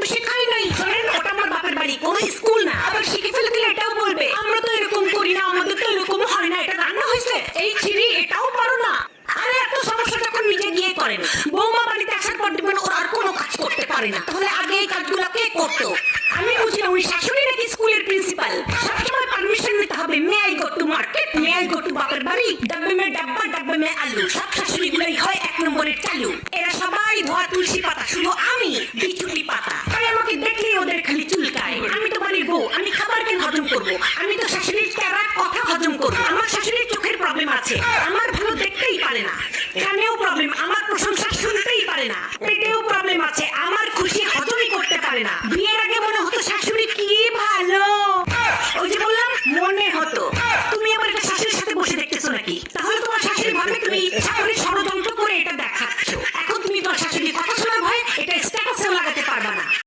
শেখাই নাই, শোনেন ওটা আমার বাপের বাড়ি, কোনো স্কুল না। আবার শিখে ফেলে দিলে এটাও বলবে আমরা তো এরকম করি না, আমাদের তো এরকম হয় না, এটা রান্না হয়েছে এই ছিরি, এটাও পারো না। আরে এত সমস্যা যখন নিজে গিয়ে করেন, বৌমা বাড়িতে আসার পর দেখবেন ওরা আর কোনো কাজ করতে পারে না। তাহলে আগে এই কাজগুলো কে করতো? আমি বুঝি না, ওই শাশুড়ি নাকি স্কুলের প্রিন্সিপাল, সবসময় পারমিশন নিতে হবে। May I go to market, may I go to বাপের বাড়ি, ডাব্বে মে ডাব্বা, ডাব্বে মে আলু। সব শাশুড়িগুলোই হয় এক নম্বরের চালু। এরা সবাই ধোয়া তুলসী পাতা, শুধু আমি বিচুটি পাতা। তাই আমাকে দেখলেই ওদের খালি চুলকায়। আমি তো বাড়ির বউ, আমি খাবার কেন হজম করবো? আমি তো শাশুড়ির তেরা কথা হজম করবো। আমার শাশুড়ির চোখের প্রবলেম আছে, আমার ভালো দেখতেই পারে না। কানেও প্রবলেম, আমার প্রশংসা শুনতেই পারে না। পেটেও প্রবলেম আছে, আমার খুশি হজমই করতে পারে না। বিয়ের